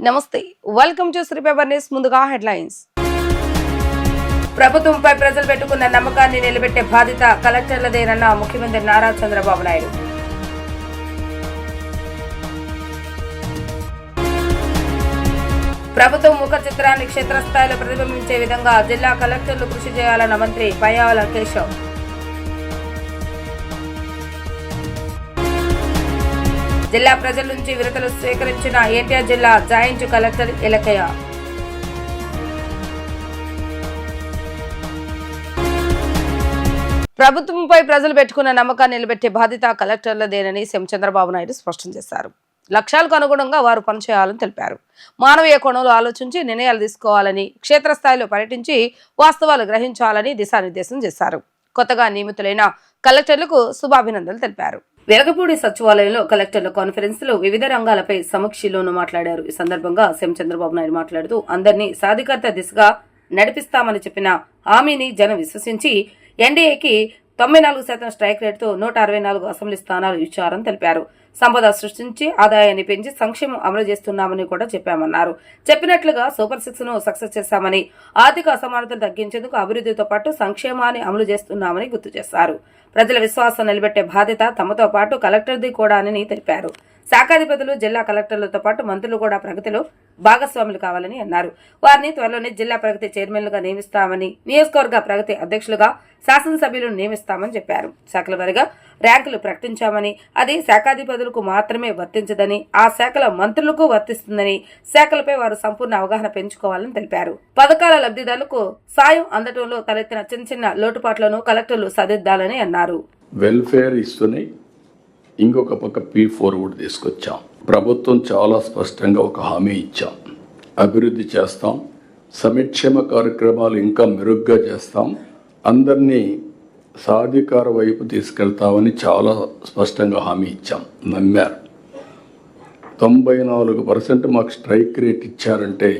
నమస్తే, welcome to Sri paper news. ముందుగా headlines. ప్రభుత్వంపై ప్రజలు పెట్టుకున్న నమ్మకాన్ని నిలబెట్టే బాధ్యత కలెక్టర్లదేనన్న ముఖ్యమంత్రి నారా చంద్రబాబు నాయుడు. ప్రభుత్వం ముఖ చిత్రాన్ని క్షేత్రస్థాయిలో ప్రతిబింబించే విధంగా జిల్లా కలెక్టర్లు కృషి చేయాలన్న మంత్రి పయ్యావుల కేశవ్. జిల్లా ప్రజల నుంచి వినతులు స్వీకరించిన ఎన్టీఆర్ జిల్లా జాయింట్ కలెక్టర్ ఇలకయ్య. ప్రభుత్వంపై ప్రజలు పెట్టుకున్న నమ్మకాన్ని నిలబెట్టే బాధ్యత కలెక్టర్లదేనని సీఎం చంద్రబాబు నాయుడు స్పష్టం చేశారు. లక్ష్యాలకు అనుగుణంగా వారు పనిచేయాలని తెలిపారు. మానవీయ కోణంలో ఆలోచించి నిర్ణయాలు తీసుకోవాలని, క్షేత్రస్థాయిలో పర్యటించి వాస్తవాలు గ్రహించాలని దిశానిర్దేశం చేశారు. కొత్తగా నియమితులైన కలెక్టర్లకు శుభాభినందనలు తెలిపారు. వెలగపూడి సచివాలయంలో కలెక్టర్ల కాన్ఫరెన్స్ లో వివిధ రంగాలపై సమీక్షలోనూ మాట్లాడారు. ఈ సందర్భంగా సీఎం చంద్రబాబు నాయుడు మాట్లాడుతూ అందరినీ సాధికారత దిశగా నడిపిస్తామని చెప్పిన హామీని జనం విశ్వసించి ఎన్డీఏకి 94% స్ట్రైక్ రేటుతో 164 అసెంబ్లీ స్థానాలు ఇచ్చారని తెలిపారు. సంపద సృష్టించి ఆదాయాన్ని పెంచి సంక్షేమం అమలు చేస్తున్నామని కూడా చెప్పామన్నారు. చెప్పినట్లుగా సూపర్ 6 ను సక్సెస్ చేశామని, ఆర్థిక అసమానతలు తగ్గించేందుకు అభివృద్ధితో పాటు సంక్షేమాన్ని అమలు చేస్తున్నామని గుర్తు చేశారు. ప్రజల విశ్వాసం నిలబెట్టే బాధ్యత తమతో పాటు కలెక్టర్ది కూడా అని తెలిపారు. శాఖాధిపతులు, జిల్లా కలెక్టర్లతో పాటు మంత్రులు కూడా ప్రగతిలో భాగస్వాములు కావాలని అన్నారు. వారిని త్వరలోనే జిల్లా ప్రగతి చైర్మన్లుగా నియమిస్తామని, నియోజకవర్గ ప్రగతి అధ్యక్షులుగా శాసనసభ్యులను నియమిస్తామని చెప్పారు. శాఖల వారీగా ర్యాంకులు ప్రకటించామని, అది శాఖాధిపతులకు మాత్రమే వర్తించదని, ఆ శాఖల మంత్రులకు వర్తిస్తుందని, శాఖలపై వారు సంపూర్ణ అవగాహన పెంచుకోవాలని తెలిపారు. పథకాల లబ్ధిదారులకు సాయం అందటంలో తలెత్తిన చిన్న చిన్న లోటుపాట్లను కలెక్టర్లు సరిదిద్దాలని అన్నారు. వెల్ఫేర్ ఇస్తూనే ఇంకొక పక్క P4 కూడా తీసుకొచ్చాం. ప్రభుత్వం చాలా స్పష్టంగా ఒక హామీ ఇచ్చాం. అభివృద్ధి చేస్తాం, సంక్షేమ కార్యక్రమాలు ఇంకా మెరుగ్గా చేస్తాం, అందరినీ సాధికార వైపు తీసుకెళ్తామని చాలా స్పష్టంగా హామీ ఇచ్చాం. నమ్మారు. 94% మాకు స్ట్రైక్ రేట్ ఇచ్చారంటే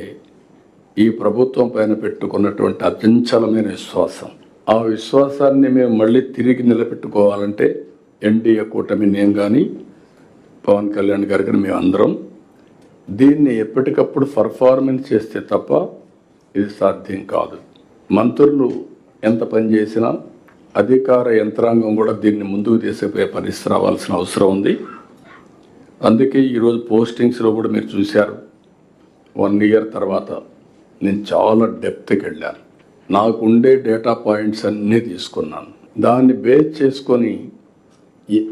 ఈ ప్రభుత్వం పైన పెట్టుకున్నటువంటి అచంచలమైన విశ్వాసం. ఆ విశ్వాసాన్ని మేము మళ్ళీ తిరిగి నిలబెట్టుకోవాలంటే ఎన్డీఏ కూటమి, నేను కానీ పవన్ కళ్యాణ్ గారు కానీ మేమందరం దీన్ని ఎప్పటికప్పుడు పర్ఫార్మెన్స్ చేస్తే తప్ప ఇది సాధ్యం కాదు. మంత్రులు ఎంత పనిచేసినా అధికార యంత్రాంగం కూడా దీన్ని ముందుకు తీసుకుపోయే పరిస్థితి రావాల్సిన అవసరం ఉంది. అందుకే ఈరోజు పోస్టింగ్స్లో కూడా మీరు చూశారు. 1 ఇయర్ తర్వాత నేను చాలా డెప్త్కి వెళ్ళాను. నాకు ఉండే డేటా పాయింట్స్ అన్నీ తీసుకున్నాను. దాన్ని బేస్ చేసుకొని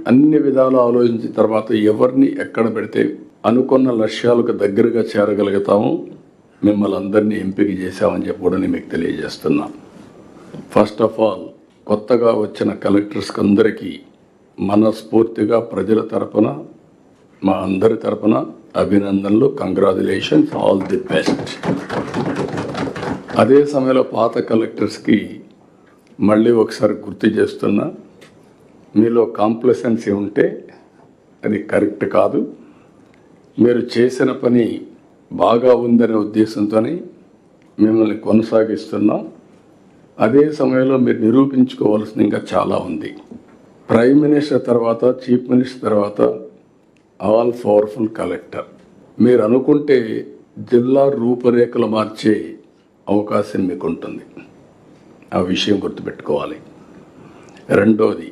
అన్ని విధాలు ఆలోచించిన తర్వాత ఎవరిని ఎక్కడ పెడితే అనుకున్న లక్ష్యాలకు దగ్గరగా చేరగలుగుతాము, మిమ్మల్ని అందరినీ ఎంపిక చేశామని చెప్పి కూడా నేను మీకు తెలియజేస్తున్నాను. ఫస్ట్ ఆఫ్ ఆల్ కొత్తగా వచ్చిన కలెక్టర్స్కి అందరికీ మనస్ఫూర్తిగా ప్రజల తరపున, మా అందరి తరపున అభినందనలు, కంగ్రాచులేషన్స్, ఆల్ ది బెస్ట్. అదే సమయంలో పాత కలెక్టర్స్కి మళ్ళీ ఒకసారి గుర్తు చేస్తున్నా, మీలో కాంప్లసెన్సీ ఉంటే అది కరెక్ట్ కాదు. మీరు చేసిన పని బాగా ఉందనే ఉద్దేశంతోనే మిమ్మల్ని కొనసాగిస్తున్నాం. అదే సమయంలో మీరు నిరూపించుకోవాల్సింది ఇంకా చాలా ఉంది. ప్రైమ్ మినిస్టర్ తర్వాత, చీఫ్ మినిస్టర్ తర్వాత ఆల్ పవర్ఫుల్ కలెక్టర్. మీరు అనుకుంటే జిల్లా రూపురేఖలు మార్చే అవకాశం మీకు ఉంటుంది. ఆ విషయం గుర్తుపెట్టుకోవాలి. రెండోది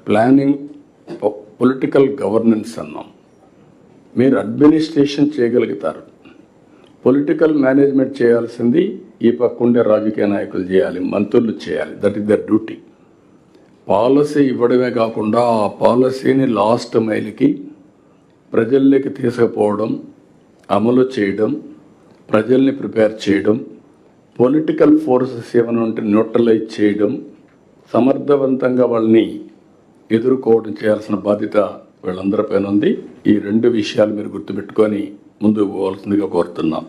ప్లానింగ్, పొలిటికల్ గవర్నెన్స్ అన్నాం. మీరు అడ్మినిస్ట్రేషన్ చేయగలుగుతారు, పొలిటికల్ మేనేజ్మెంట్ చేయాల్సింది ఈ పక్క ఉండే రాజకీయ నాయకులు చేయాలి, మంత్రులు చేయాలి. That is their duty. Policy ఇవ్వడమే కాకుండా ఆ పాలసీని లాస్ట్ మైల్కి ప్రజల్లోకి తీసుకుపోవడం, అమలు చేయడం, ప్రజల్ని ప్రిపేర్ చేయడం, పొలిటికల్ ఫోర్సెస్ ఏమైనా ఉంటే న్యూట్రలైజ్ చేయడం, సమర్థవంతంగా వాళ్ళని ఎదుర్కోవడం చేయాల్సిన బాధ్యత వీళ్ళందరిపైన ఉంది. ఈ 2 విషయాలు మీరు గుర్తుపెట్టుకొని ముందుకు పోవాల్సిందిగా కోరుతున్నాం.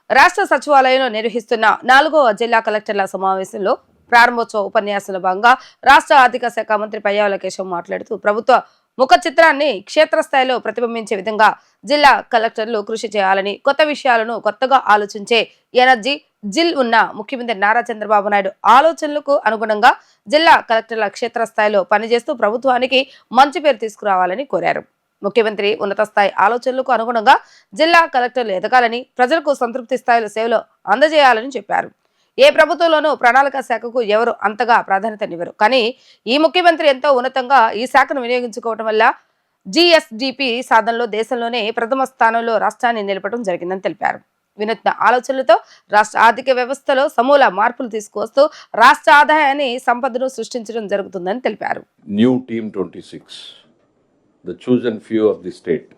రాష్ట్ర సచివాలయంలో నిర్వహిస్తున్న 4వ జిల్లా కలెక్టర్ల సమావేశంలో ప్రారంభోత్సవ ఉపన్యాసంలో భాగంగా రాష్ట్ర ఆర్థిక శాఖ మంత్రి పయ్యావుల కేశవ్ మాట్లాడుతూ ప్రభుత్వ ముఖ చిత్రాన్ని క్షేత్రస్థాయిలో ప్రతిబింబించే విధంగా జిల్లా కలెక్టర్లు కృషి చేయాలని, కొత్త విషయాలను కొత్తగా ఆలోచించే ఎనర్జీ జిల్ ఉన్న ముఖ్యమంత్రి నారా చంద్రబాబు నాయుడు ఆలోచనలకు అనుగుణంగా జిల్లా కలెక్టర్ల క్షేత్రస్థాయిలో పనిచేస్తూ ప్రభుత్వానికి మంచి పేరు తీసుకురావాలని కోరారు. ముఖ్యమంత్రి ఉన్నత స్థాయి ఆలోచనలకు అనుగుణంగా జిల్లా కలెక్టర్లు ఎదగాలని, ప్రజలకు సంతృప్తి స్థాయిలో సేవలు అందజేయాలని చెప్పారు. ఏ ప్రభుత్వంలోనూ ప్రణాళిక శాఖకు ఎవరు అంతగా ప్రాధాన్యతనివ్వరు, కానీ ఈ ముఖ్యమంత్రి ఎంతో ఉన్నతంగా ఈ శాఖను వినియోగించుకోవడం వల్ల జిఎస్డిపి సాధనలో దేశంలోనే ప్రథమ స్థానంలో రాష్ట్రాన్ని నిలపడం జరిగిందని తెలిపారు. వినూత్న ఆలోచనలతో రాష్ట్ర ఆర్థిక వ్యవస్థలో సమూల మార్పులు తీసుకువస్తూ రాష్ట్ర ఆదాయాన్ని, సంపదను సృష్టించడం జరుగుతుందని తెలిపారు. New Team 26, the chosen few of the state.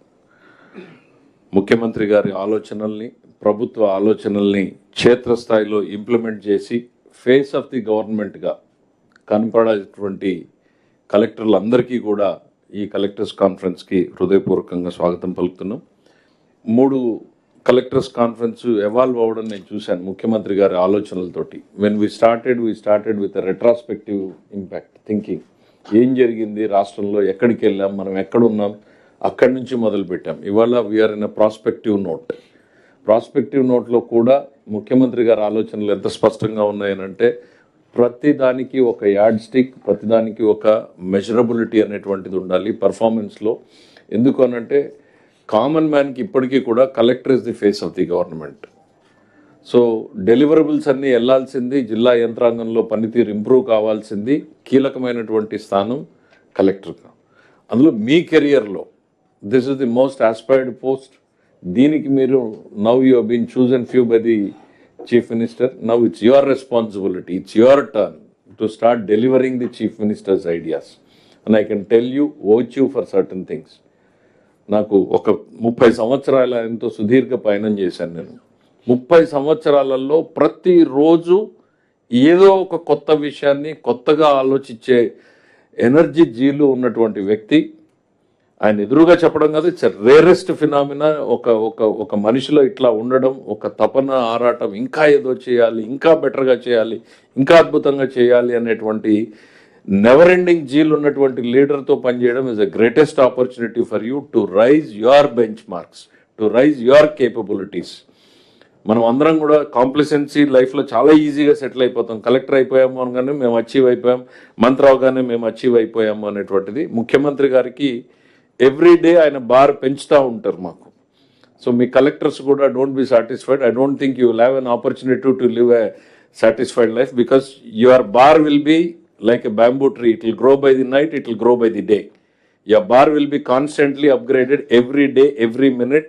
ముఖ్యమంత్రి గారి ఆలోచనల్ని, ప్రభుత్వ ఆలోచనల్ని క్షేత్రస్థాయిలో ఇంప్లిమెంట్ చేసి ఫేస్ ఆఫ్ ది గవర్నమెంట్గా కనపడేటువంటి కలెక్టర్లందరికీ కూడా ఈ కలెక్టర్స్ కాన్ఫరెన్స్కి హృదయపూర్వకంగా స్వాగతం పలుకుతున్నాం. 3 కలెక్టర్స్ కాన్ఫరెన్స్ ఎవాల్వ్ అవ్వడం నేను చూశాను ముఖ్యమంత్రి గారి ఆలోచనలతోటి. When we started with retrospective impact thinking. ఏం జరిగింది రాష్ట్రంలో, ఎక్కడికి వెళ్ళాం, మనం ఎక్కడున్నాం, అక్కడి నుంచి మొదలుపెట్టాం. ఇవాళ వీఆర్ ఇన్ అ ప్రాస్పెక్టివ్ నోట్లో కూడా ముఖ్యమంత్రి గారి ఆలోచనలు ఎంత స్పష్టంగా ఉన్నాయనంటే, ప్రతిదానికి ఒక యార్డ్ స్టిక్, ప్రతిదానికి ఒక మెజరబిలిటీ అనేటువంటిది ఉండాలి పర్ఫార్మెన్స్లో. ఎందుకు అనంటే కామన్ మ్యాన్కి ఇప్పటికీ కూడా collector is the face of the government. So deliverables అన్నీ వెళ్లాల్సింది, జిల్లా యంత్రాంగంలో పనితీరు ఇంప్రూవ్ కావాల్సింది, కీలకమైనటువంటి స్థానం కలెక్టర్గా. అందులో మీ కెరియర్లో this is the most aspired post. దీనికి మీరు now you have been chosen few by the chief minister. Now it's your responsibility, it's your turn to start delivering the chief minister's ideas. And I can tell you vouch you for certain things. నాకు ఒక 30 సంవత్సరాల ఎంతో సుదీర్ఘ పయనం చేశాను నేను. 30 సంవత్సరాలలో ప్రతిరోజు ఏదో ఒక కొత్త విషయాన్ని కొత్తగా ఆలోచించే ఎనర్జీ జీలు ఉన్నటువంటి వ్యక్తి. ఆయన ఎదురుగా చెప్పడం కాదు, ఇట్స్ రేరెస్ట్ ఫినామినా. ఒక మనిషిలో ఇట్లా ఉండడం, ఒక తపన, ఆరాటం, ఇంకా ఏదో చేయాలి, ఇంకా బెటర్గా చేయాలి, ఇంకా అద్భుతంగా చేయాలి అనేటువంటి నెవర్ ఎండింగ్ జీల్ ఉన్నటువంటి లీడర్తో పనిచేయడం is the greatest opportunity for you to rise your bench marks, to rise your capabilities. మనం అందరం కూడా కాంప్లిసెన్సీ లైఫ్లో చాలా ఈజీగా సెటిల్ అయిపోతాం. కలెక్టర్ అయిపోయాము అనగానే మేము అచీవ్ అయిపోయాం, మంత్రి అవగానే మేము అచీవ్ అయిపోయాము అనేటువంటిది. ముఖ్యమంత్రి గారికి ఎవ్రీడే ఆయన బార్ పెంచుతూ ఉంటారు మాకు. సో మీ కలెక్టర్స్ కూడా don't be satisfied. I don't think you will have an opportunity to live a satisfied life because your bar will be like a bamboo tree. It will grow by the night, it will grow by the day. Your bar will be constantly upgraded every day, every minute.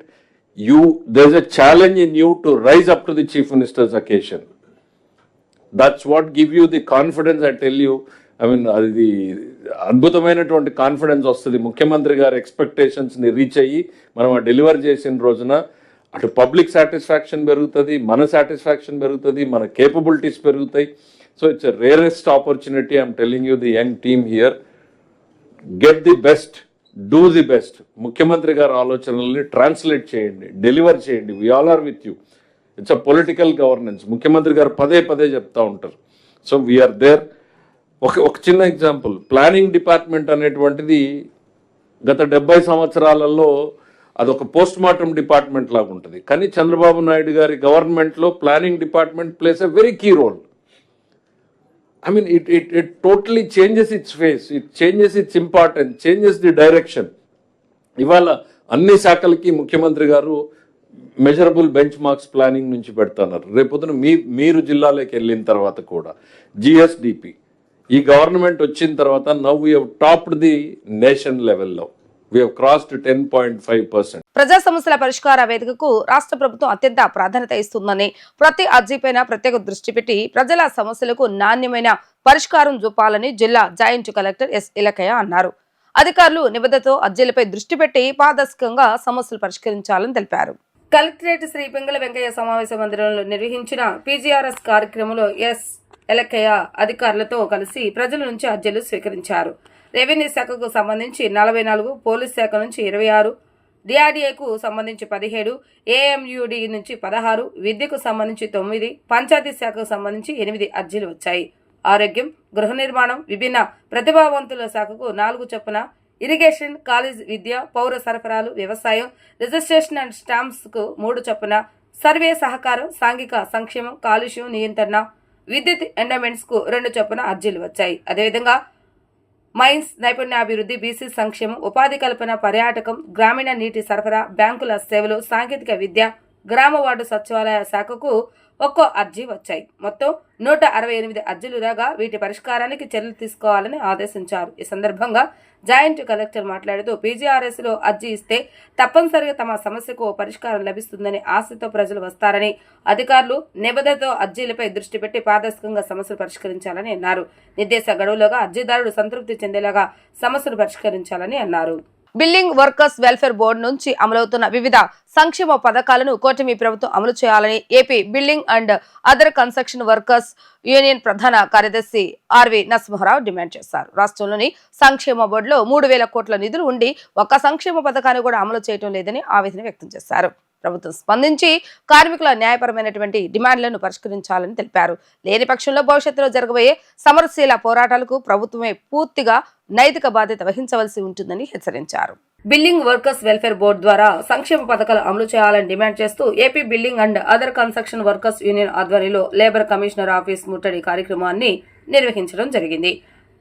There's a challenge in you to rise up to the chief minister's occasion. That's what give you the confidence. I tell you, I mean, అది అద్భుతమైనటువంటి confidence వస్తుంది. ముఖ్యమంత్రి గారి ఎక్స్పెక్టేషన్స్ని reach అయ్యి మనం deliver చేసిన రోజున అటు పబ్లిక్ సాటిస్ఫాక్షన్ పెరుగుతుంది, మన సాటిస్ఫాక్షన్ పెరుగుతుంది, మన కేపబిలిటీస్ పెరుగుతాయి. So it's a rarest opportunity. I'm telling you, the young team here, get the best, do the best. ముఖ్యమంత్రి గారి ఆలోచనల్ని ట్రాన్స్లేట్ చేయండి, డెలివర్ చేయండి. We all are with you. It's a political governance. ముఖ్యమంత్రి గారు పదే చెప్తా ఉంటారు. So we are there. ఒక చిన్న ఎగ్జాంపుల్, ప్లానింగ్ డిపార్ట్మెంట్ అనేటువంటిది గత 70 సంవత్సరాలలో అదొక పోస్ట్ మార్టం డిపార్ట్మెంట్ లాగా ఉంటుంది. కానీ చంద్రబాబు నాయుడు గారి గవర్నమెంట్లో planning department plays a very key role. I mean, it totally changes its face, it changes its importance, changes the direction. ఇవాళ అన్ని శాఖలకి ముఖ్యమంత్రి గారు మెజరబుల్ బెంచ్ మార్క్స్ ప్లానింగ్ నుంచి పెడుతున్నారు. రేపొద్దున మీరు జిల్లాలోకి వెళ్ళిన తర్వాత కూడా జిఎస్డిపి ఈ గవర్నమెంట్ వచ్చిన తర్వాత now we have topped the nation లెవెల్లో. We have crossed 10.5%. ప్రజా సమస్యల పరిష్కార వేదికకు రాష్ట్ర ప్రభుత్వం అత్యంత ప్రాధాన్యత ఇస్తుందని, ప్రతి అర్జీపైన ప్రత్యేక దృష్టి పెట్టి ప్రజల సమస్యలకు నాణ్యమైన పరిష్కారం చూపాలని జిల్లా జాయింట్ కలెక్టర్ ఎస్ ఇలకయ్య అన్నారు. అధికారులు నిబద్ధతతో అర్జీలపై దృష్టి పెట్టి పారదర్శకంగా సమస్యలు పరిష్కరించాలని తెలిపారు. కలెక్టరేట్ శ్రీ పింగళ వెంకయ్య సమావేశ మందిరంలో నిర్వహించిన పీజీఆర్ఎస్ కార్యక్రమంలో ఎస్ ఇలకయ్య అధికారులతో కలిసి ప్రజల నుంచి అర్జీలు స్వీకరించారు. రెవెన్యూ శాఖకు సంబంధించి 44, పోలీస్ శాఖ నుంచి 26, డిఆర్డీఏకు సంబంధించి 17, ఏఎంయూడి నుంచి 16, విద్యకు సంబంధించి 9, పంచాయతీ శాఖకు సంబంధించి 8 అర్జీలు వచ్చాయి. ఆరోగ్యం, గృహ నిర్మాణం, విభిన్న ప్రతిభావంతుల శాఖకు 4 చొప్పున, ఇరిగేషన్, కాలేజ్ విద్య, పౌర సరఫరాలు, వ్యవసాయం, రిజిస్ట్రేషన్ అండ్ స్టాంప్స్ కు 3 చొప్పున, సర్వే, సహకారం, సాంఘిక సంక్షేమం, కాలుష్యం నియంత్రణ, విద్యుత్ ఎండమెంట్స్ కు 2 చొప్పున అర్జీలు వచ్చాయి. అదేవిధంగా మైన్స్, నైపుణ్యాభివృద్ధి, బీసీ సంక్షేమం, ఉపాధి కల్పన, పర్యాటకం, గ్రామీణ నీటి సరఫరా, బ్యాంకుల సేవలు, సాంకేతిక విద్య, గ్రామ వార్డు సచివాలయ శాఖకు ఒక్కో అర్జీ వచ్చాయి. మొత్తం 168 అర్జీలు రాగా వీటి పరిష్కారానికి చర్యలు తీసుకోవాలని ఆదేశించారు. ఈ సందర్భంగా జాయింట్ కలెక్టర్ మాట్లాడుతూ పీజీఆర్ఎస్ లో అర్జీ ఇస్తే తప్పనిసరిగా తమ సమస్యకు పరిష్కారం లభిస్తుందని ఆశతో ప్రజలు వస్తారని, అధికారులు నిబద్ధతతో అర్జీలపై దృష్టి పెట్టి పారదర్శకంగా సమస్యలు పరిష్కరించాలని అన్నారు. నిర్దేశ గడువులోగా అర్జీదారుడు సంతృప్తి చెందేలాగా సమస్యలు పరిష్కరించాలని అన్నారు. బిల్డింగ్ వర్కర్స్ వెల్ఫేర్ బోర్డు నుంచి అమలవుతున్న వివిధ సంక్షేమ పథకాలను కూటమి ప్రభుత్వం అమలు చేయాలని AP building and other construction workers union ప్రధాన కార్యదర్శి ఆర్వి నరసింహారావు డిమాండ్ చేశారు. రాష్ట్రంలోని సంక్షేమ బోర్డులో 3,000 కోట్ల నిధులు ఉండి ఒక్క సంక్షేమ పథకాన్ని కూడా అమలు చేయడం లేదని ఆవేదన వ్యక్తం చేశారు. ప్రభుత్వం స్పందించి కార్మికుల న్యాయపరమైనటువంటి డిమాండ్లను పరిష్కరించాలని తెలిపారు. లేని పక్షంలో భవిష్యత్తులో జరగబోయే సమరశీల పోరాటాలకు ప్రభుత్వమే పూర్తిగా నైతిక బాధ్యత వహించవలసి ఉంటుందని హెచ్చరించారు. బిల్డింగ్ వర్కర్స్ వెల్ఫేర్ బోర్డు ద్వారా సంక్షేమ పథకాలు అమలు చేయాలని డిమాండ్ చేస్తూ AP building and other construction workers union ఆధ్వర్యంలో లేబర్ కమిషనర్ ఆఫీస్ ముట్టడి కార్యక్రమాన్ని నిర్వహించడం జరిగింది.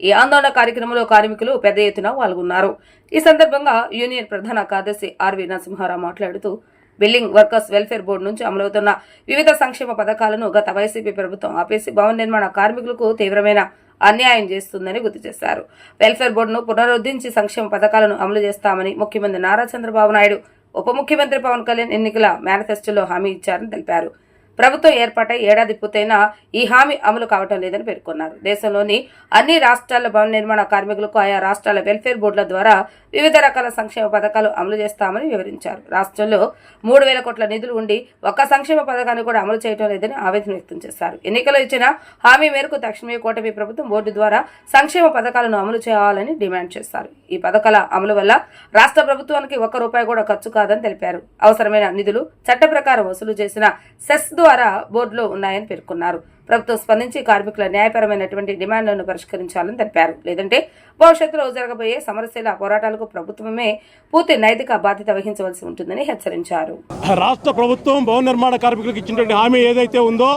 ఈ ఆందోళన కార్యక్రమంలో కార్మికులు పెద్ద ఎత్తున పాల్గొన్నారు. ఈ సందర్భంగా యూనియన్ ప్రధాన కార్యదర్శి ఆర్వి నరసింహారావు మాట్లాడుతూ బిల్డింగ్ వర్కర్స్ వెల్ఫేర్ బోర్డు నుంచి అమలవుతున్న వివిధ సంక్షేమ పథకాలను గత వైసీపీ ప్రభుత్వం ఆపేసి భవన నిర్మాణ కార్మికులకు తీవ్రమైన అన్యాయం చేస్తుందని గుర్తు చేశారు. వెల్ఫేర్ బోర్డును పునరుద్ధరించి సంక్షేమ పథకాలను అమలు చేస్తామని ముఖ్యమంత్రి నారా చంద్రబాబు నాయుడు, ఉప ముఖ్యమంత్రి పవన్ కళ్యాణ్ ఎన్నికల మేనిఫెస్టోలో హామీ ఇచ్చారని తెలిపారు. ప్రభుత్వం ఏర్పాటై ఏడాది పూర్తయినా ఈ హామీ అమలు కావటం లేదని పేర్కొన్నారు. దేశంలోని అన్ని రాష్ట్రాల భవన నిర్మాణ కార్మికులకు ఆయా రాష్ట్రాల వెల్ఫేర్ బోర్డుల ద్వారా వివిధ రకాల సంక్షేమ పథకాలు అమలు చేస్తామని వివరించారు. రాష్ట్రంలో 3,000 కోట్ల నిధులు ఉండి ఒక్క సంక్షేమ పథకాన్ని కూడా అమలు చేయడం లేదని ఆవేదన వ్యక్తం చేశారు. ఎన్నికల్లో ఇచ్చిన హామీ మేరకు తక్షణమే కూటమి ప్రభుత్వం బోర్డు ద్వారా సంక్షేమ పథకాలను అమలు చేయాలని డిమాండ్ చేశారు. ఈ పథకాల అమలు వల్ల రాష్ట్ర ప్రభుత్వానికి ₹1 కూడా ఖర్చు కాదని తెలిపారు. అవసరమైన నిధులు చట్ట ప్రకారం వసూలు చేసిన సెస్ ద్వారా బోర్డులో ఉన్నాయని పేర్కొన్నారు. ప్రభుత్వం స్పందించి కార్మికుల న్యాయపరమైనటువంటి డిమాండ్లను పరిష్కరించాలని తెలిపారు. లేదంటే భవిష్యత్తులో జరగబోయే సమరశీల పోరాటాలకు ప్రభుత్వమే పూర్తి నైతిక బాధ్యత వహించవలసి ఉంటుందని హెచ్చరించారు. రాష్ట్ర ప్రభుత్వం భవన నిర్మాణ కార్మికులకు ఇచ్చినటువంటి హామీ ఏదైతే ఉందో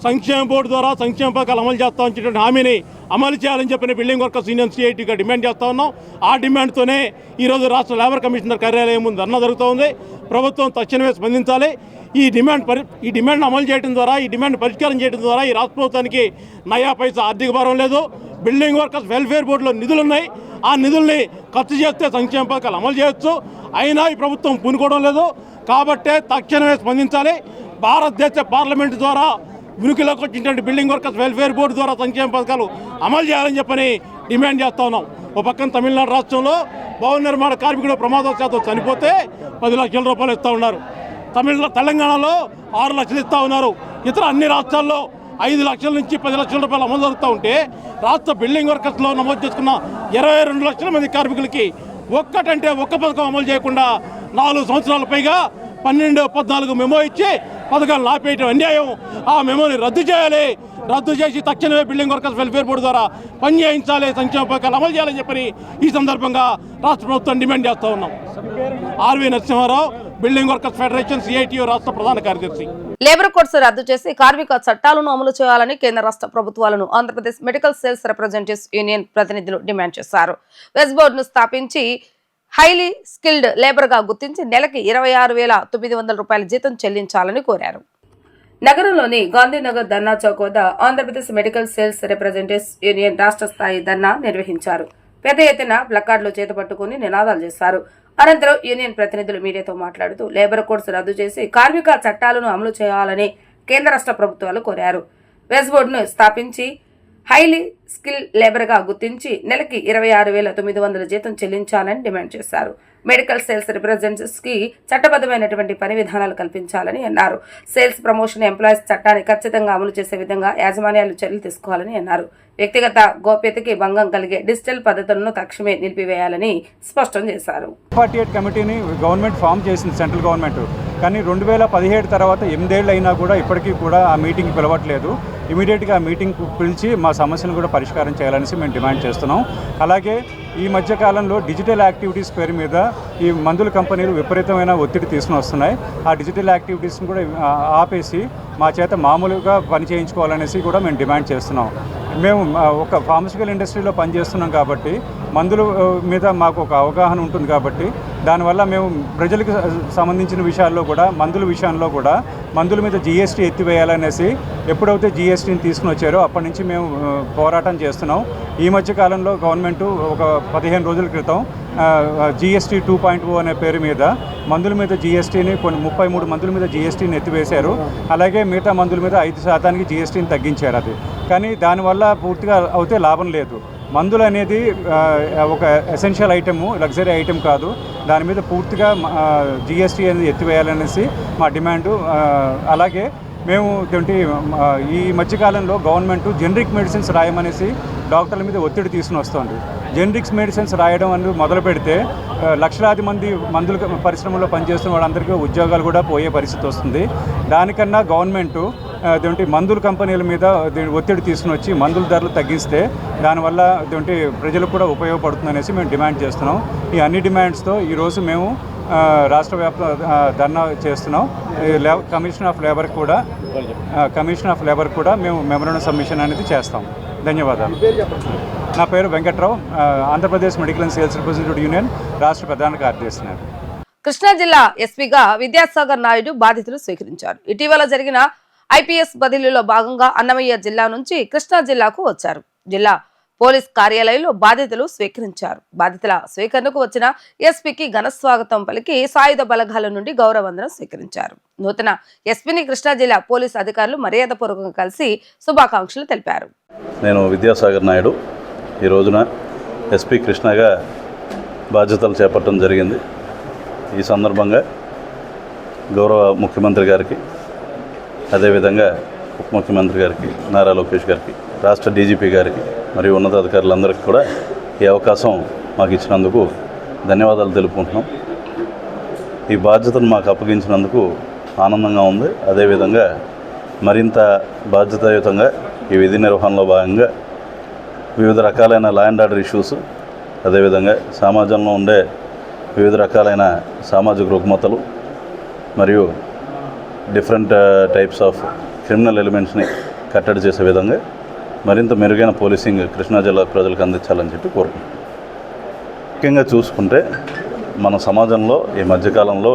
సంక్షేమ బోర్డు ద్వారా సంక్షేమ పథకాలు అమలు చేస్తా వచ్చినటువంటి హామీని అమలు చేయాలని చెప్పిన బిల్డింగ్ వర్కర్స్ యూనియన్ సిఐటిగా డిమాండ్ చేస్తా ఉన్నాం. ఆ డిమాండ్తోనే ఈరోజు రాష్ట్ర లేబర్ కమిషనర్ కార్యాలయం ముందు ధర్నా జరుగుతూ ఉంది. ప్రభుత్వం తక్షణమే స్పందించాలి. ఈ డిమాండ్ అమలు చేయడం ద్వారా, ఈ డిమాండ్ పరిష్కారం చేయడం ద్వారా ఈ రాష్ట్ర ప్రభుత్వానికి నయా పైసా ఆర్థిక భారం లేదు. బిల్డింగ్ వర్కర్స్ వెల్ఫేర్ బోర్డులో నిధులు ఉన్నాయి. ఆ నిధుల్ని ఖర్చు చేస్తే సంక్షేమ పథకాలు అమలు చేయొచ్చు. అయినా ఈ ప్రభుత్వం పూనుకోవడం లేదు. కాబట్టే తక్షణమే స్పందించాలి. భారతదేశ పార్లమెంటు ద్వారా ఉనికిలోకి వచ్చినటువంటి బిల్డింగ్ వర్కర్స్ వెల్ఫేర్ బోర్డు ద్వారా సంక్షేమ పథకాలు అమలు చేయాలని చెప్పని డిమాండ్ చేస్తా ఉన్నాం. ఒక పక్కన తమిళనాడు రాష్ట్రంలో భవన నిర్మాణ కార్మికుడు ప్రమాదవశాత్తు చనిపోతే 10 లక్షల రూపాయలు ఇస్తూ ఉన్నారు. తెలంగాణలో 6 లక్షలు ఇస్తూ ఉన్నారు. ఇతర అన్ని రాష్ట్రాల్లో 5 లక్షల నుంచి 10 లక్షల రూపాయలు అమలు జరుగుతూ ఉంటే రాష్ట్ర బిల్డింగ్ వర్కర్స్లో నమోదు చేసుకున్న 22 లక్షల మంది కార్మికులకి ఒక్క పథకం అమలు చేయకుండా 4 సంవత్సరాల పైగా 12-14 మెమో ఇచ్చి పథకాలు ఆపేయటం అన్యాయం. ఆ మెమోని రద్దు చేయాలి. రద్దు చేసి తక్షణమే బిల్డింగ్ వర్కర్స్ వెల్ఫేర్ బోర్డు ద్వారా పని చేయించాలి, సంక్షేమ పథకాలు అమలు చేయాలని చెప్పని ఈ సందర్భంగా రాష్ట్ర ప్రభుత్వం డిమాండ్ చేస్తూ ఉన్నాం. R V Narasimha Rao, building workers federation CITU రాష్ట్ర ప్రధాన కార్యదర్శి. లేబర్ కోడ్స్ రద్దు చేసి కార్మిక చట్టాలను అమలు చేయాలని కేంద్ర రాష్ట్ర ప్రభుత్వాలను Andhra Pradesh medical sales representatives union ప్రతినిధులు డిమాండ్ చేశారు. వెజ్ బోర్డును స్థాపించి హైలీ స్కిల్డ్ లేబర్ గా గుర్తించి నెలకి ₹26,900 జీతం చెల్లించాలని కోరారు. నగరంలోని గాంధీనగర్ ధర్నా చౌక్ వద్ద Andhra Pradesh medical sales representatives union రాష్ట్ర స్థాయి ధర్నా నిర్వహించారు. పెద్ద ఎత్తున ప్లకార్డులు చేతపట్టుకుని నినాదాలు చేశారు. అనంతరం యూనియన్ ప్రతినిధులు మీడియాతో మాట్లాడుతూ లేబర్ కోడ్స్ రద్దు చేసి కార్మిక చట్టాలను అమలు చేయాలని కేంద్ర రాష్ట్ర ప్రభుత్వాలు కోరారు. వెజ్ బోర్డును స్థాపించి హైలీ స్కిల్ లేబర్ గా గుర్తించి నెలకి 26,900 జీతం చెల్లించాలని డిమాండ్ చేశారు. మెడికల్ సేల్స్ రిప్రజెంటేటివ్స్ కి చట్టబద్దమైనటువంటి పని విధానాలు కల్పించాలని అన్నారు. సేల్స్ ప్రమోషన్ ఎంప్లాయీస్ చట్టాన్ని ఖచ్చితంగా అమలు చేసే విధంగా యాజమాన్యాలు చర్యలు తీసుకోవాలని అన్నారు. వ్యక్తిగత గోప్యతకి భంగం కలిగే డిజిటల్ పద్ధతులను తక్షణమే నిలిపివేయాలని స్పష్టం చేశారు. 48 కమిటీని గవర్నమెంట్ ఫామ్ చేసింది, సెంట్రల్ గవర్నమెంట్. కానీ 2017 తర్వాత 8 ఏళ్ళు అయినా కూడా ఇప్పటికీ కూడా ఆ మీటింగ్ పిలవట్లేదు. ఇమీడియట్గా ఆ మీటింగ్ పిలిచి మా సమస్యను కూడా పరిష్కారం చేయాలనేసి మేము డిమాండ్ చేస్తున్నాం. అలాగే ఈ మధ్యకాలంలో డిజిటల్ యాక్టివిటీస్ పేరు మీద ఈ మందుల కంపెనీలు విపరీతమైన ఒత్తిడి తీసుకుని వస్తున్నాయి. ఆ డిజిటల్ యాక్టివిటీస్ని కూడా ఆపేసి మా చేత మామూలుగా పని చేయించుకోవాలనేసి కూడా మేము డిమాండ్ చేస్తున్నాం. మేము ఒక ఫార్మస్యూటికల్ ఇండస్ట్రీలో పనిచేస్తున్నాం కాబట్టి మందుల మీద మాకు ఒక అవగాహన ఉంటుంది కాబట్టి దానివల్ల మేము ప్రజలకు సంబంధించిన విషయాల్లో కూడా మందుల విషయంలో కూడా మందుల మీద జిఎస్టీ ఎత్తివేయాలనేసి ఎప్పుడైతే జిఎస్టీని తీసుకుని వచ్చారో అప్పటి నుంచి మేము పోరాటం చేస్తున్నాం. ఈ మధ్య కాలంలో గవర్నమెంట్ ఒక 15 రోజుల క్రితం జిఎస్టీ 2.0 అనే పేరు మీద మందుల మీద జిఎస్టీని 33 మందుల మీద జిఎస్టీని ఎత్తివేశారు. అలాగే మిగతా మందుల మీద 5% జిఎస్టీని తగ్గించారు. అది కానీ దానివల్ల పూర్తిగా అయితే లాభం లేదు. మందులు అనేది ఒక ఎసెన్షియల్ ఐటెము, లగ్జరీ ఐటెం కాదు. దాని మీద పూర్తిగా జిఎస్టీ అనేది ఎత్తివేయాలనేసి మా డిమాండు. అలాగే మేము ఈ మధ్యకాలంలో గవర్నమెంట్ జెనరిక్ మెడిసిన్స్ రాయమనేసి డాక్టర్ల మీద ఒత్తిడి తీసుకుని వస్తుంది. జెనరిక్స్ మెడిసిన్స్ రాయడం అనేది మొదలు పెడితే లక్షలాది మంది మందుల పరిశ్రమలో పనిచేస్తున్న వాళ్ళందరికీ ఉద్యోగాలు కూడా పోయే పరిస్థితి వస్తుంది. దానికన్నా గవర్నమెంట్ మందుల కంపెనీల మీద ఒత్తిడి తీసుకుని వచ్చి మందుల ధరలు తగ్గిస్తే దానివల్ల ప్రజలకు కూడా ఉపయోగపడుతుందనేసి మేము డిమాండ్ చేస్తున్నాం. ఈ అన్ని డిమాండ్స్తో ఈరోజు మేము రాష్ట్ర వ్యాప్త ధర్నా చేస్తున్నాం. కమిషన్ ఆఫ్ లేబర్ కూడా మేము మెమోరాండం సబ్మిషన్ అనేది చేస్తాం. ధన్యవాదాలు. నా పేరు Venkatrao, Andhra Pradesh medical and sales representative union రాష్ట్ర ప్రధాన కార్యదర్శి. కృష్ణా జిల్లా ఎస్పీగా విద్యాసాగర్ నాయుడు బాధ్యతలు స్వీకరించారు. ఇటీవల జరిగిన ఐపీఎస్ బదిలీలో భాగంగా అన్నమయ్య జిల్లా నుంచి కృష్ణా జిల్లాకు వచ్చారు. జిల్లా పోలీస్ కార్యాలయంలో బాధ్యతలు స్వీకరించారు. బాధ్యతల స్వీకరణకు వచ్చిన ఎస్పీకి ఘన స్వాగతం పలికి సాయుధ బలగాల నుండి గౌరవవందనం స్వీకరించారు. నూతన ఎస్పీని కృష్ణా జిల్లా పోలీస్ అధికారులు మర్యాదపూర్వకంగా కలిసి శుభాకాంక్షలు తెలిపారు. నేను విద్యాసాగర్ నాయుడు ఈ రోజున ఎస్పీ కృష్ణగా బాధ్యతలు చేపట్టడం జరిగింది. ఈ సందర్భంగా గౌరవ ముఖ్యమంత్రి గారికి, అదేవిధంగా ఉప ముఖ్యమంత్రి గారికి, నారా లోకేష్ గారికి, రాష్ట్ర డీజీపీ గారికి మరియు ఉన్నతాధికారులందరికీ కూడా ఈ అవకాశం మాకు ఇచ్చినందుకు ధన్యవాదాలు తెలుపుకుంటున్నాం. ఈ బాధ్యతను మాకు అప్పగించినందుకు ఆనందంగా ఉంది. అదేవిధంగా మరింత బాధ్యతాయుతంగా ఈ విధి నిర్వహణలో భాగంగా వివిధ రకాలైన లా అండ్ ఆర్డర్ ఇష్యూస్, అదేవిధంగా సమాజంలో ఉండే వివిధ రకాలైన సామాజిక రుగ్మతలు మరియు డిఫరెంట్ టైప్స్ ఆఫ్ క్రిమినల్ ఎలిమెంట్స్ని కట్టడి చేసే విధంగా మరింత మెరుగైన పోలీసింగ్ కృష్ణా జిల్లా ప్రజలకు అందించాలని చెప్పి కోరుకుంటున్నాం. ముఖ్యంగా చూసుకుంటే మన సమాజంలో ఈ మధ్యకాలంలో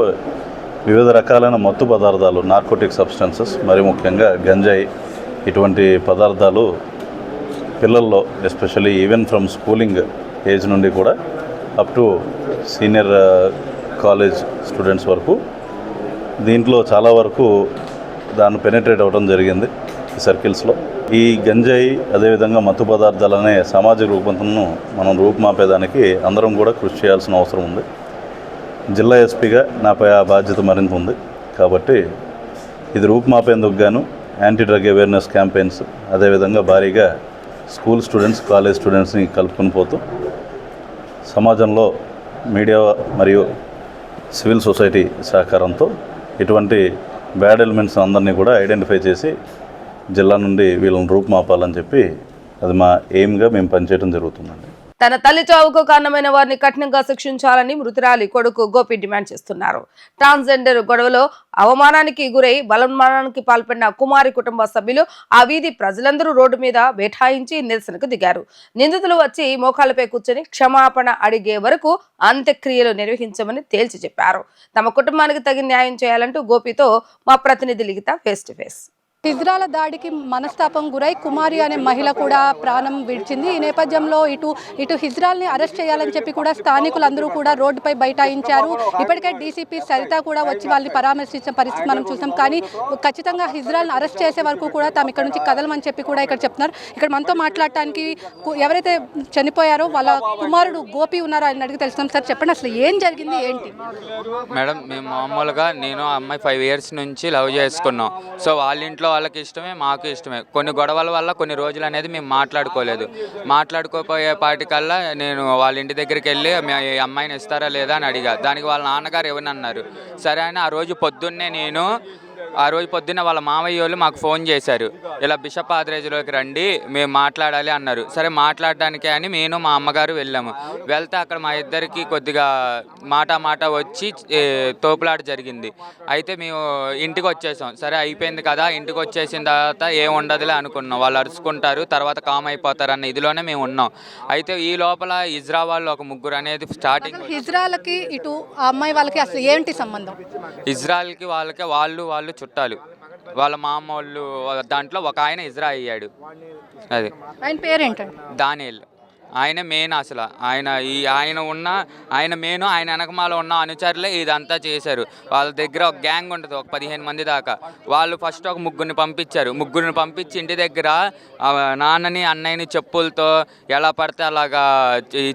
వివిధ రకాలైన మత్తు పదార్థాలు, నార్కోటిక్ సబ్స్టెన్సెస్, మరి ముఖ్యంగా గంజాయి, ఇటువంటి పదార్థాలు పిల్లల్లో especially even from schooling age నుండి కూడా up to senior college students వరకు దీంట్లో చాలా వరకు దాన్ని పెనిట్రేట్ అవ్వడం జరిగింది ఈ సర్కిల్స్లో. ఈ గంజాయి అదేవిధంగా మత్తు పదార్థాలనే సామాజిక రూపంను మనం రూపుమాపేదానికి అందరం కూడా కృషి చేయాల్సిన అవసరం ఉంది. జిల్లా ఎస్పీగా నాపై ఆ బాధ్యత మరింత ఉంది కాబట్టి ఇది రూపుమాపేందుకు గాను యాంటీ డ్రగ్ అవేర్నెస్ క్యాంపెయిన్స్, అదేవిధంగా భారీగా స్కూల్ స్టూడెంట్స్, కాలేజ్ స్టూడెంట్స్ని కలుపుకొని పోతూ సమాజంలో మీడియా మరియు సివిల్ సొసైటీ సహకారంతో ఇటువంటి బ్యాడ్ ఎలిమెంట్స్ అందరినీ కూడా ఐడెంటిఫై చేసి జిల్లా నుండి వీళ్ళని రూపుమాపాలని చెప్పి అది మా ఎయిమ్గా మేము పనిచేయడం జరుగుతుందండి. తన తల్లి చావుకు కారణమైన వారిని కఠినంగా శిక్షించాలని మృతురాలి కొడుకు గోపి డిమాండ్ చేస్తున్నారు. ట్రాన్స్జెండర్ గొడవలో అవమానానికి గురై బలవన్మానానికి పాల్పడిన కుమారి కుటుంబ సభ్యులు ఆ వీధి ప్రజలందరూ రోడ్డు మీద బైఠాయించి నిరసనకు దిగారు. నిందితులు వచ్చి మోకాలపై కూర్చొని క్షమాపణ అడిగే వరకు అంత్యక్రియలు నిర్వహించమని తేల్చి చెప్పారు. తమ కుటుంబానికి తగిన న్యాయం చేయాలంటూ గోపితో మా ప్రతినిధి లిఖిత ఫేస్ టు ఫేస్. హిజ్రాల దాడికి మనస్తాపం గురై కుమారి అనే మహిళ కూడా ప్రాణం విడిచింది. ఈ నేపథ్యంలో ఇటు హిజ్రాల్ని అరెస్ట్ చేయాలని చెప్పి కూడా స్థానికులందరూ కూడా రోడ్డుపై బైఠాయించారు. ఇప్పటికే డీసీపీ సరిత కూడా వచ్చి వాళ్ళని పరామర్శించిన పరిస్థితి మనం చూసాం. కానీ ఖచ్చితంగా హిజ్రాల్ని అరెస్ట్ చేసే వరకు కూడా తాము ఇక్కడ నుంచి కదలమని చెప్పి కూడా ఇక్కడ చెప్తున్నారు. ఇక్కడ మనతో మాట్లాడటానికి ఎవరైతే చనిపోయారో వాళ్ళ కుమారుడు గోపి ఉన్నారో అని అడిగి తెలుస్తున్నాం. సార్ చెప్పండి, అసలు ఏం జరిగింది, ఏంటి? మేడం, మేము మామూలుగా నేను ఆ అమ్మాయి 5 years నుంచి లవ్ చేసుకున్నాం. సో వాళ్ళ ఇంట్లో వాళ్ళకి ఇష్టమే, మాకు ఇష్టమే. కొన్ని గొడవల వల్ల కొన్ని రోజులు అనేది మేము మాట్లాడుకోపోయే పాటికల్లా నేను వాళ్ళ ఇంటి దగ్గరికి వెళ్ళి ఈ అమ్మాయిని ఇస్తారా లేదా అని అడిగా. దానికి వాళ్ళ నాన్నగారు ఎవరన్నారు. సరే అని ఆ రోజు పొద్దున్నే నేను ఆ రోజు పొద్దున్న వాళ్ళ మామయ్య వాళ్ళు మాకు ఫోన్ చేశారు, ఇలా బిషప్ ఆదరేజ్లోకి రండి మేము మాట్లాడాలి అన్నారు. సరే మాట్లాడడానికి అని నేను మా అమ్మగారు వెళ్ళాము. వెళ్తే అక్కడ మా ఇద్దరికి కొద్దిగా మాట వచ్చి తోపులాట జరిగింది. అయితే మేము ఇంటికి వచ్చేసాం. సరే అయిపోయింది కదా, ఇంటికి వచ్చేసిన తర్వాత ఏం ఉండదులే అనుకున్నాం, వాళ్ళు అరుచుకుంటారు తర్వాత కామ్ అయిపోతారు అన్న ఇదిలోనే మేము ఉన్నాం. అయితే ఈ లోపల ఇజ్రా వాళ్ళు ఒక ముగ్గురు అనేది స్టార్టింగ్ హిజ్రాలకి ఇటు ఆ అమ్మాయి వాళ్ళకి అసలు ఏంటి సంబంధం? ఇజ్రాయెల్కి వాళ్ళకి వాళ్ళు చుట్టాలు, వాళ్ళ మామ వాళ్ళు దాంట్లో ఒక ఆయన ఇజ్రా అయ్యాడు. అది ఆయన పేరేంటండి? దానియేల్. ఆయన మెయిన్ అసలు ఆయన మెయిన్ ఆయన వెనకమాల ఉన్న అనుచరులే ఇదంతా చేశారు. వాళ్ళ దగ్గర ఒక గ్యాంగ్ ఉంటుంది, ఒక 15 మంది దాకా. వాళ్ళు ఫస్ట్ ఒక ముగ్గురిని పంపించి ఇంటి దగ్గర నాన్నని అన్నయ్యని చెప్పులతో ఎలా పడితే అలాగా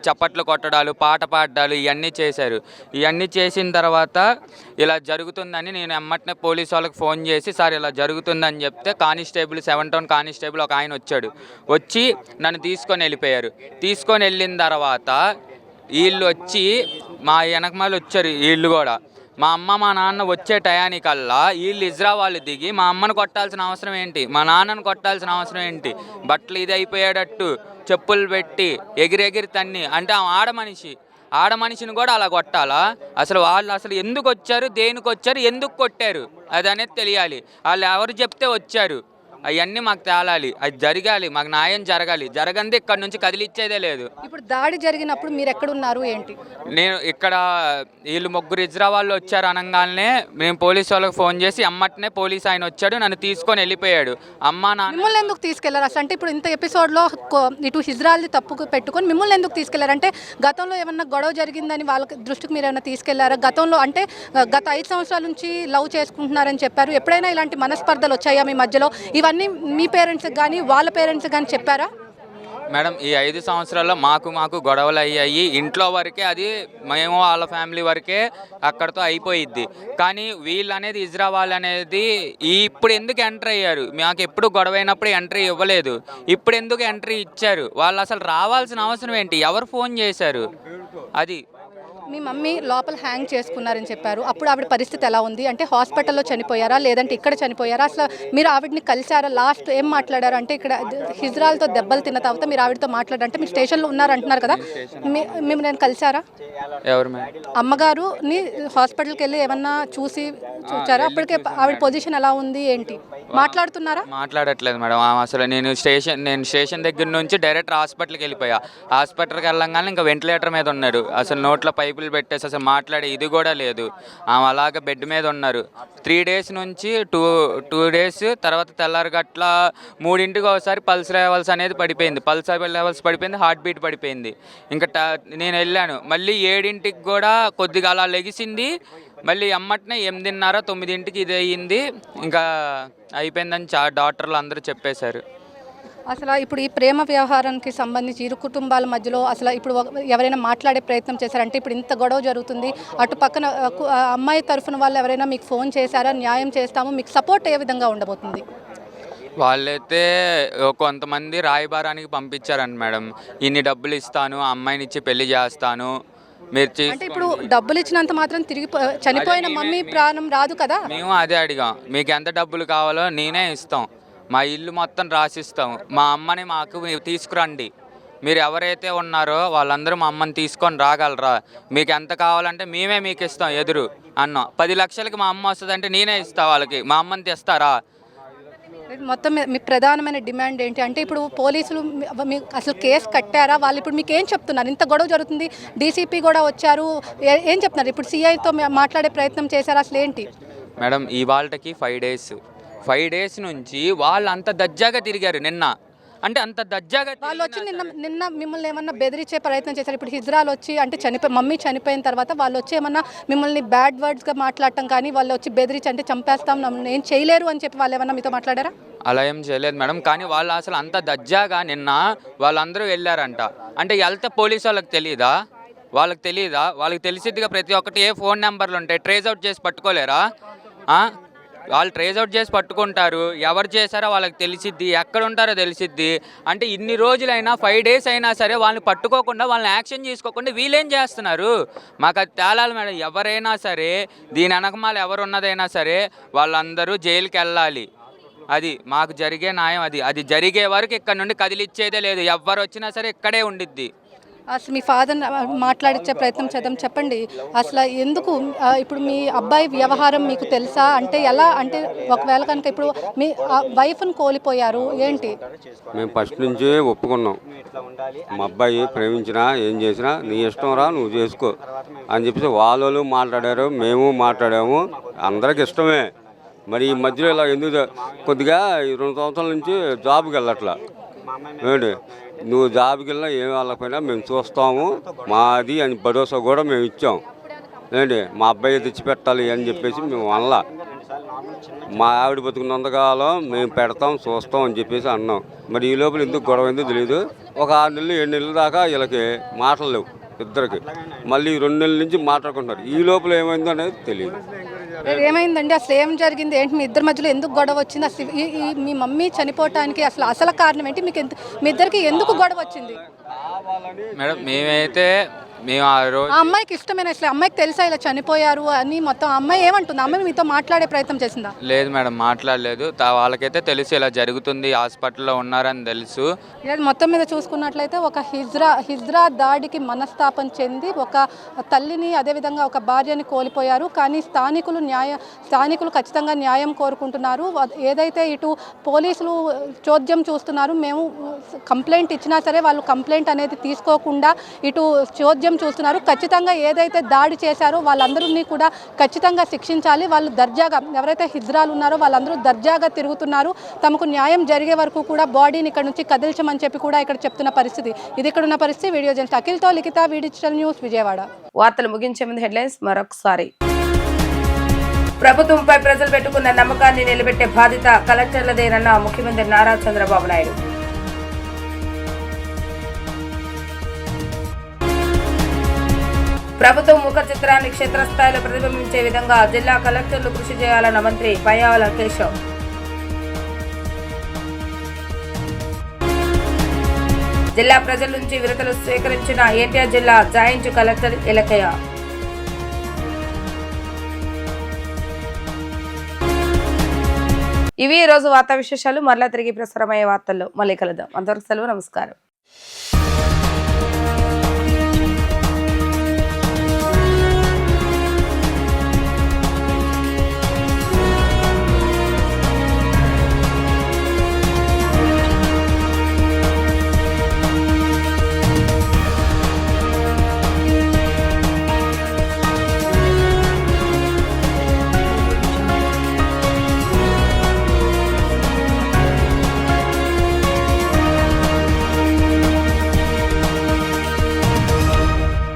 చప్పట్లు కొట్టడాలు, పాట పాడాలు ఇవన్నీ చేశారు. ఇవన్నీ చేసిన తర్వాత ఇలా జరుగుతుందని నేను ఎమ్మటనే పోలీసు వాళ్ళకి ఫోన్ చేసి సార్ ఇలా జరుగుతుందని చెప్తే కానిస్టేబుల్ 7 టౌన్ కానిస్టేబుల్ ఒక ఆయన వచ్చి నన్ను తీసుకొని వెళ్ళిపోయారు. తీసుకొని వెళ్ళిన తర్వాత వీళ్ళు వచ్చి మా వెనకమాలు వచ్చారు. వీళ్ళు కూడా మా అమ్మ మా నాన్న వచ్చే టయానికల్లా వీళ్ళు ఇజ్రా వాళ్ళు దిగి మా అమ్మను కొట్టాల్సిన అవసరం ఏంటి, మా నాన్నను కొట్టాల్సిన అవసరం ఏంటి, బట్టలు ఇది అయిపోయేటట్టు చెప్పులు పెట్టి ఎగిరెగిరి తన్ని. అంటే ఆడమనిషిని కూడా అలా కొట్టాలా? వాళ్ళు ఎందుకు వచ్చారు, దేనికి వచ్చారు, ఎందుకు కొట్టారు అది అనేది తెలియాలి. వాళ్ళు ఎవరు చెప్తే వచ్చారు అవన్నీ మాకు తేలాలి, అది జరగాలి, మాకు న్యాయం జరగంది ఇక్కడ నుంచి కదిలిచ్చేదే లేదు. ఇప్పుడు దాడి జరిగినప్పుడు మీరు ఎక్కడున్నారు ఏంటి? నేను ఇక్కడ వీళ్ళు ముగ్గురు ఇజ్రా వాళ్ళు వచ్చారు అనగానే మేము పోలీసు వాళ్ళకి ఫోన్ చేసి అమ్మటనే పోలీస్ ఆయన వచ్చాడు, నన్ను తీసుకొని వెళ్ళిపోయాడు. మిమ్మల్ని ఎందుకు తీసుకెళ్లారు అసలు? అంటే ఇప్పుడు ఇంత ఎపిసోడ్లో ఇటు హిజ్రాల్ది తప్పు పెట్టుకొని మిమ్మల్ని ఎందుకు తీసుకెళ్లారు? అంటే గతంలో ఏమన్నా గొడవ జరిగిందని వాళ్ళకి దృష్టికి మీరు ఏమైనా తీసుకెళ్లారా? గతంలో అంటే గత 5 సంవత్సరాల నుంచి లవ్ చేసుకుంటున్నారని చెప్పారు. ఎప్పుడైనా ఇలాంటి మనస్పర్ధలు వచ్చాయా మీ మధ్యలో? ఇవన్నీ మీ పేరెంట్స్కి కానీ వాళ్ళ పేరెంట్స్కి కానీ చెప్పారా? మేడం ఈ 5 సంవత్సరాల్లో మాకు గొడవలు అయ్యాయి ఇంట్లో వరకే, అది మేము వాళ్ళ ఫ్యామిలీ వరకే అక్కడితో అయిపోయిద్ది. కానీ వీళ్ళు అనేది ఇజ్రా వాళ్ళు అనేది ఇప్పుడు ఎందుకు ఎంట్రీ అయ్యారు? మాకు ఎప్పుడు గొడవ అయినప్పుడు ఎంట్రీ ఇవ్వలేదు, ఇప్పుడు ఎందుకు ఎంట్రీ ఇచ్చారు? వాళ్ళు అసలు రావాల్సిన అవసరం ఏంటి? ఎవరు ఫోన్ చేశారు? అది మీ మమ్మీ లోపల హ్యాంగ్ చేసుకున్నారని చెప్పారు. అప్పుడు ఆవిడ పరిస్థితి ఎలా ఉంది? అంటే హాస్పిటల్లో చనిపోయారా లేదంటే ఇక్కడ చనిపోయారా? అసలు మీరు ఆవిడని కలిసారా? లాస్ట్ ఏం మాట్లాడారు? అంటే ఇక్కడ హిజ్రాల్తో దెబ్బలు తిన్న తర్వాత మీరు ఆవిడతో మాట్లాడారంటే మీరు స్టేషన్లో ఉన్నారంటున్నారు కదా, మేము నేను కలిసారా? ఎవరు? అమ్మగారుని హాస్పిటల్కి వెళ్ళి ఏమన్నా చూసారా? అప్పటికే ఆవిడ పొజిషన్ ఎలా ఉంది ఏంటి? మాట్లాడుతున్నారా? మాట్లాడట్లేదు మేడం. అసలు నేను స్టేషన్ దగ్గర నుంచి డైరెక్ట్ హాస్పిటల్కి వెళ్ళిపోయా. హాస్పిటల్కి వెళ్ళంగానే ఇంకా వెంటిలేటర్ మీద ఉన్నారు. అసలు నోట్లో పైపులు పెట్టేసి అసలు మాట్లాడే ఇది కూడా లేదు. ఆమె అలాగే బెడ్ మీద ఉన్నారు. 3 డేస్ నుంచి 2 డేస్ తర్వాత తెల్లారగట్ల 3ంటికి ఒకసారి పల్స్ లెవెల్స్ అనేది పడిపోయింది. పల్స్ లెవెల్స్ పడిపోయింది, హార్ట్ బీట్ పడిపోయింది. ఇంకా నేను వెళ్ళాను మళ్ళీ 7ంటికి కూడా కొద్దిగా అలా లెగిసింది. మళ్ళీ అమ్మటనే 8:30 9ంటికి ఇది అయ్యింది. ఇంకా అయిపోయిందని డాక్టర్లు అందరూ చెప్పేశారు. అసలు ఇప్పుడు ఈ ప్రేమ వ్యవహారానికి సంబంధించి ఇరు కుటుంబాల మధ్యలో అసలు ఇప్పుడు ఎవరైనా మాట్లాడే ప్రయత్నం చేశారంటే ఇప్పుడు ఇంత గొడవ జరుగుతుంది, అటు పక్కన అమ్మాయి తరఫున వాళ్ళు ఎవరైనా మీకు ఫోన్ చేశారా? న్యాయం చేస్తాము, మీకు సపోర్ట్ ఏ విధంగా ఉండబోతుంది? వాళ్ళైతే కొంతమంది రాయబారానికి పంపించారంట మేడం, ఇన్ని డబ్బులు ఇస్తాను, అమ్మాయిని ఇచ్చి పెళ్లి చేస్తాను, అంటే ఇప్పుడు డబ్బులు ఇచ్చినంత మాత్రం తిరిగి చనిపోయిన మమ్మీ ప్రాణం రాదు కదా. మేము అదే అడిగాం, మీకు ఎంత డబ్బులు కావాలో నేనే ఇస్తాం, మా ఇల్లు మొత్తం రాసిస్తాము, మా అమ్మని మాకు తీసుకురండి, మీరు ఎవరైతే ఉన్నారో వాళ్ళందరూ మా అమ్మని తీసుకొని రాగలరా, మీకు ఎంత కావాలంటే మేమే మీకు ఇస్తాం ఎదురు అన్నాం. 10 లక్షలకి మా అమ్మ వస్తుందంటే నేనే ఇస్తా వాళ్ళకి, మా అమ్మని తెస్తారా? మొత్తం మీ ప్రధానమైన డిమాండ్ ఏంటి? అంటే ఇప్పుడు పోలీసులు అసలు కేసు కట్టారా? వాళ్ళు ఇప్పుడు మీకు ఏం చెప్తున్నారు? ఇంత గొడవ జరుగుతుంది, డీసీపీ కూడా వచ్చారు, ఏం చెప్తున్నారు? ఇప్పుడు సిఐతో మాట్లాడే ప్రయత్నం చేశారు, అసలు ఏంటి? మేడం ఇవాళకి 5 డేస్ నుంచి వాళ్ళు అంత దజ్జాగా తిరిగారు. నిన్న అంటే అంత దజ్జాగా వాళ్ళు వచ్చి నిన్న మిమ్మల్ని ఏమన్నా బెదిరించే ప్రయత్నం చేశారు? ఇప్పుడు హిజ్రాల్ వచ్చి అంటే మమ్మీ చనిపోయిన తర్వాత వాళ్ళు వచ్చి ఏమన్నా మిమ్మల్ని బ్యాడ్ వర్డ్స్గా మాట్లాడటం కానీ, వాళ్ళు వచ్చి బెదిరించి అంటే చంపేస్తాం, ఏం చేయలేరు అని చెప్పి వాళ్ళు ఏమన్నా మీతో మాట్లాడారా? అలా ఏం చేయలేదు మేడం. కానీ వాళ్ళు అసలు అంత దజ్జాగా నిన్న వాళ్ళందరూ వెళ్ళారంట. అంటే వెళ్తే పోలీసు వాళ్ళకి తెలియదా? వాళ్ళకి తెలిసిద్దిగా ప్రతి ఒక్కటి ఏ ఫోన్ నెంబర్లు ఉంటాయి, ట్రేస్ అవుట్ చేసి పట్టుకోలేరా? వాళ్ళు ట్రేస్ అవుట్ చేసి పట్టుకుంటారు, ఎవరు చేశారో వాళ్ళకి తెలిసిద్ది, ఎక్కడ ఉంటారో తెలిసిద్ది. అంటే ఇన్ని రోజులైనా 5 days అయినా సరే వాళ్ళని పట్టుకోకుండా, వాళ్ళని యాక్షన్ తీసుకోకుండా వీళ్ళేం చేస్తున్నారు? మాకు అది తేలాలి మేడం. ఎవరైనా సరే దీని వెనకమాల ఎవరు ఉన్నదైనా సరే వాళ్ళందరూ జైలుకి వెళ్ళాలి. అది మాకు జరిగే న్యాయం. అది జరిగే వరకు ఇక్కడ నుండి కదిలిచ్చేదే లేదు. ఎవరు వచ్చినా సరే ఇక్కడే ఉండిద్ది. అసలు మీ ఫాదర్ మాట్లాడించే ప్రయత్నం చేద్దాం. చెప్పండి, అసలు ఎందుకు ఇప్పుడు మీ అబ్బాయి వ్యవహారం మీకు తెలుసా? అంటే ఎలా, అంటే ఒకవేళ కనుక ఇప్పుడు మీ వైఫ్ని కోల్పోయారు, ఏంటి? మేము ఫస్ట్ నుంచి ఒప్పుకున్నాం, మా అబ్బాయి ప్రేమించినా ఏం చేసినా నీ ఇష్టం రా, నువ్వు చేసుకో అని చెప్పేసి వాళ్ళు మాట్లాడారు, మేము మాట్లాడాము, అందరికి ఇష్టమే. మరి ఈ మధ్యలో ఇలా ఎందుకు కొద్దిగా 2 సంవత్సరాల నుంచి జాబ్కి వెళ్ళట్లా. ఏంటి నువ్వు జాబ్కి వెళ్ళినా ఏం వెళ్ళకపోయినా మేము చూస్తాము, మాది అని భరోసా కూడా మేము ఇచ్చాం. ఏంటి మా అబ్బాయి తెచ్చిపెట్టాలి అని చెప్పేసి మేము అనలా. మా ఆవిడ బతుకున్నంతకాలం మేము పెడతాం, చూస్తాం అని చెప్పేసి అన్నాం. మరి ఈ లోపల ఎందుకు గొడవ ఎందుకు తెలియదు. ఒక 6 నెలలు 7 నెలల దాకా వీళ్ళకి మాటలు లేవు ఇద్దరికి. మళ్ళీ 2 నెలల నుంచి మాట్లాడుకుంటున్నారు. ఈ లోపల ఏమైందో అనేది తెలియదు. ఏమైందండి? అసలు ఏం జరిగింది? ఏంటి మీ ఇద్దరి మధ్యలో ఎందుకు గొడవ వచ్చింది? అసలు మీ మమ్మీ చనిపోవటానికి అసలు కారణం ఏంటి? మీ ఇద్దరికి ఎందుకు గొడవ వచ్చింది? మేడం మేము ఆ రోజు ఆ అమ్మాయికి ఇష్టమైన, అసలు అమ్మాయికి తెలుసా ఇలా చనిపోయారు అని మొత్తం? అమ్మాయి ఏమంటుంది? అమ్మాయి మీతో మాట్లాడే ప్రయత్నం చేసిందా? లేదు మేడం, మాట్లాడలేదు. వాళ్ళకైతే తెలుసు ఇలా జరుగుతుంది, హాస్పిటల్లో ఉన్నారని తెలుసు. మొత్తం మీద చూసుకున్నట్లయితే ఒక హిజ్రా దాడికి మనస్తాపం చెంది ఒక తల్లిని, అదేవిధంగా ఒక భార్యని కోల్పోయారు. కానీ స్థానికులు ఖచ్చితంగా న్యాయం కోరుకుంటున్నారు. ఏదైతే ఇటు పోలీసులు చోద్యం చూస్తున్నారు, మేము కంప్లైంట్ ఇచ్చినా సరే వాళ్ళు కంప్లైంట్ అనేది తీసుకోకుండా ఇటు చోద్యం చూస్తున్నారు. ఖచ్చితంగా ఏదైతే దాడి చేశారో వాళ్ళందరినీ కూడా ఖచ్చితంగా శిక్షించాలి. వాళ్ళు దర్జాగా, ఎవరైతే హిజ్రాలు ఉన్నారో వాళ్ళందరూ దర్జాగా తిరుగుతున్నారు. తమకు న్యాయం జరిగే వరకు కూడా బాడీని ఇక్కడ నుంచి కదిల్చమని చెప్పి కూడా ఇక్కడ చెప్తున్న పరిస్థితి. ఇది ఇక్కడ ఉన్న పరిస్థితి. వీడియో జర్నలిస్ట్ అఖిల్తో లిఖిత, డిజిటల్ న్యూస్, విజయవాడ. వార్తలు ముగించే ముందు హెడ్లైన్స్ మరొకసారి. ప్రభుత్వంపై ప్రజలు పెట్టుకున్న నమ్మకాన్ని నిలబెట్టే బాధ్యత కలెక్టర్లదేనన్న ముఖ్యమంత్రి నారా చంద్రబాబు నాయుడు. ప్రభుత్వం ముఖ చిత్రాన్ని క్షేత్రస్థాయిలో ప్రతిబింబించే విధంగా జిల్లా కలెక్టర్లు కృషి చేయాలన్న మంత్రి పయ్యావుల కేశవ్. జిల్లా ప్రజల నుంచి వినతులు స్వీకరించిన ఎన్టీఆర్ జిల్లా జాయింట్ కలెక్టర్ ఇలకయ్య. ఇవి ఈ రోజు వార్తా విశేషాలు. మరలా తిరిగి ప్రసారమయ్యే వార్తల్లో మళ్ళీ కలుద్దాం. అంతవరకు సెలవు, నమస్కారం.